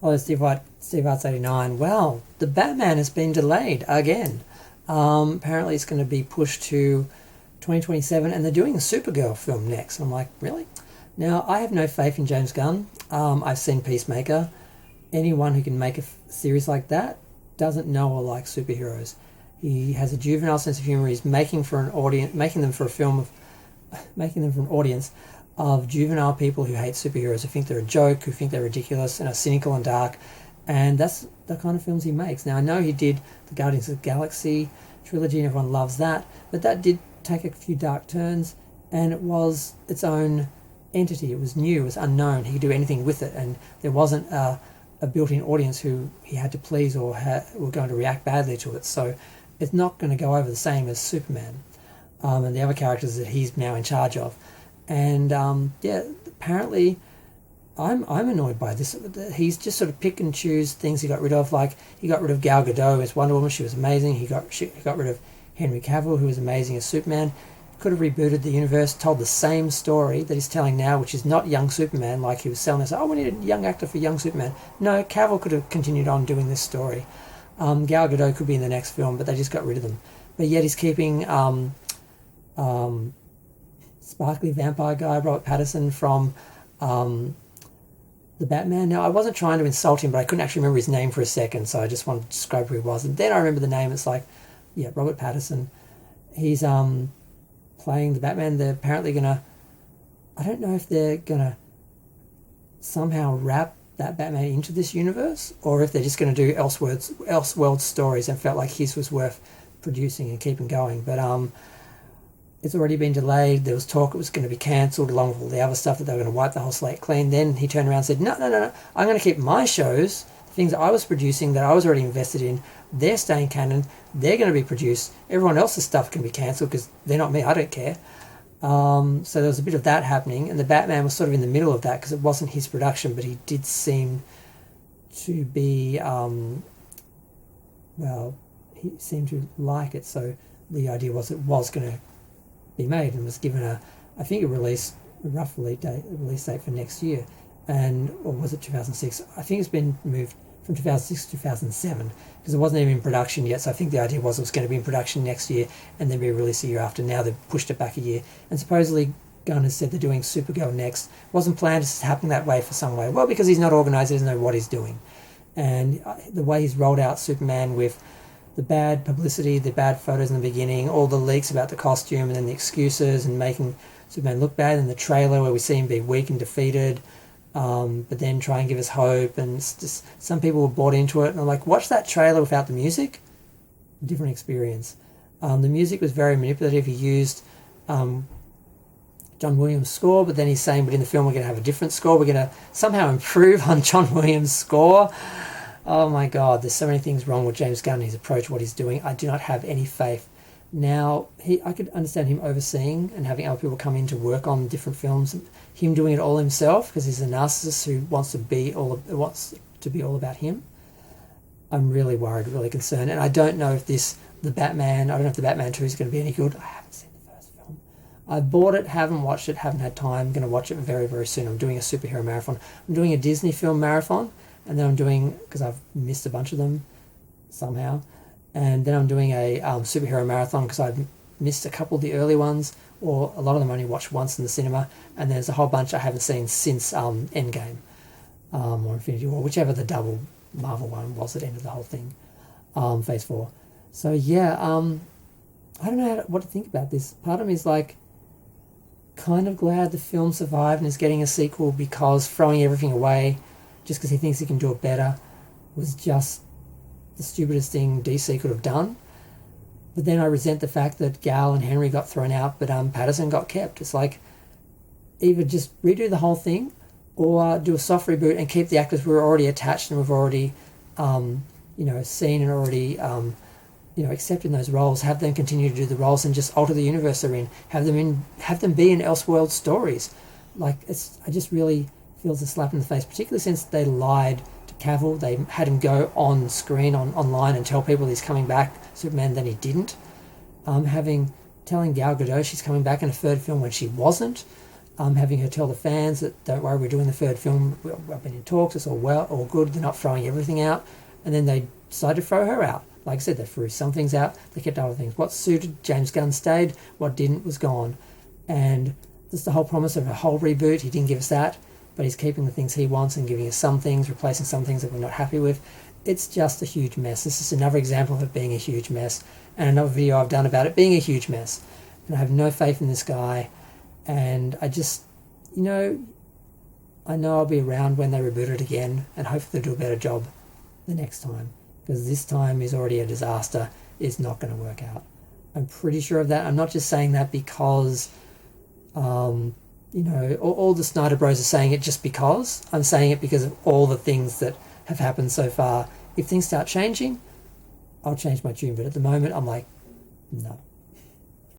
Hello, Steve Arts 89. Well, the Batman has been delayed again. Apparently, it's going to be pushed to 2027, and they're doing a Supergirl film next. I'm like, really? Now, I have no faith in James Gunn. I've seen Peacemaker. Anyone who can make a series like that doesn't know or like superheroes. He has a juvenile sense of humor. He's making them for an audience of juvenile people who hate superheroes, who think they're a joke, who think they're ridiculous and are cynical and dark. And that's the kind of films he makes. Now, I know he did the Guardians of the Galaxy trilogy and everyone loves that, but that did take a few dark turns, and it was its own entity. It was new, it was unknown. He could do anything with it, and there wasn't a built-in audience who he had to please or were going to react badly to it. So it's not going to go over the same as Superman and the other characters that he's now in charge of. And apparently I'm annoyed by this. He's just sort of pick and choose things he got rid of. Like, he got rid of Gal Gadot as Wonder Woman. She was amazing. He got rid of Henry Cavill, who was amazing as Superman. Could have rebooted the universe, told the same story that he's telling now, which is not young Superman like he was selling us. Oh, we need a young actor for young Superman. No, Cavill could have continued on doing this story. Gal Gadot could be in the next film, but they just got rid of them. But yet he's keeping sparkly vampire guy Robert Pattinson from the Batman. Now, I wasn't trying to insult him, but I couldn't actually remember his name for a second, so I just wanted to describe who he was. And then I remember the name. It's like, yeah, Robert Pattinson. He's playing the Batman. They're apparently gonna, I don't know if they're gonna somehow wrap that Batman into this universe, or if they're just going to do Elseworld stories, and felt like his was worth producing and keeping going. But it's already been delayed. There was talk it was going to be cancelled along with all the other stuff, that they were going to wipe the whole slate clean. Then he turned around and said, no, I'm going to keep my shows, the things I was producing that I was already invested in. They're staying canon. They're going to be produced. Everyone else's stuff can be cancelled because they're not me. I don't care. So there was a bit of that happening, and the Batman was sort of in the middle of that because it wasn't his production, but he did seem to be, he seemed to like it. So the idea was it was going to be made, and was given a rough release date for next year, or was it 2006? I think it's been moved from 2006 to 2007 because it wasn't even in production yet. So I think the idea was it was going to be in production next year and then be released a year after. Now they've pushed it back a year, and supposedly Gunn has said they're doing Supergirl next. Wasn't planned, it's happening that way for some way. Well, because he's not organised, he doesn't know what he's doing, and the way he's rolled out Superman with the bad publicity, the bad photos in the beginning, all the leaks about the costume, and then the excuses and making Superman look bad, and the trailer where we see him be weak and defeated, but then try and give us hope, and just some people were bought into it, and I'm like, watch that trailer without the music, different experience. The music was very manipulative. He used John Williams' score, but then he's saying, but in the film we're going to have a different score, we're going to somehow improve on John Williams' score. Oh my God, there's so many things wrong with James Gunn and his approach, what he's doing. I do not have any faith. Now, I could understand him overseeing and having other people come in to work on different films, him doing it all himself because he's a narcissist who wants to be all about him. I'm really worried, really concerned, and I don't know if the Batman 2 is going to be any good. I haven't seen the first film. I bought it, haven't watched it, haven't had time. I'm going to watch it very, very soon. I'm doing a superhero marathon. I'm doing a Disney film marathon. And then I'm doing, because I've missed a bunch of them somehow, and then I'm doing a superhero marathon because I've missed a couple of the early ones, or a lot of them I only watched once in the cinema, and there's a whole bunch I haven't seen since Endgame or Infinity War, whichever the double Marvel one was at the end of the whole thing, Phase 4. So yeah, I don't know what to think about this. Part of me is like kind of glad the film survived and is getting a sequel, because throwing everything away just because he thinks he can do it better was just the stupidest thing DC could have done. But then I resent the fact that Gal and Henry got thrown out, but Patterson got kept. It's like, either just redo the whole thing, or do a soft reboot and keep the actors who were already attached and we've already seen and already accepted those roles. Have them continue to do the roles and just alter the universe they're in. Have them be in Elseworld stories. Like, I just really feels a slap in the face, particularly since they lied to Cavill. They had him go on screen online and tell people he's coming back, Superman, then he didn't. Telling Gal Gadot she's coming back in a third film when she wasn't. having her tell the fans that don't worry, we're doing the third film, I've been in talks, it's all good, they're not throwing everything out, and then they decided to throw her out. Like I said, they threw some things out, they kept other things. What suited, James Gunn stayed, what didn't was gone. And that's the whole promise of a whole reboot. He didn't give us that, but he's keeping the things he wants and giving us some things, replacing some things that we're not happy with. It's just a huge mess. This is another example of it being a huge mess, and another video I've done about it being a huge mess. And I have no faith in this guy, and I just, I know I'll be around when they reboot it again, and hopefully they'll do a better job the next time, because this time is already a disaster. It's not going to work out. I'm pretty sure of that. I'm not just saying that because, all the Snyder Bros are saying it just because. I'm saying it because of all the things that have happened so far. If things start changing, I'll change my tune. But at the moment, I'm like, no.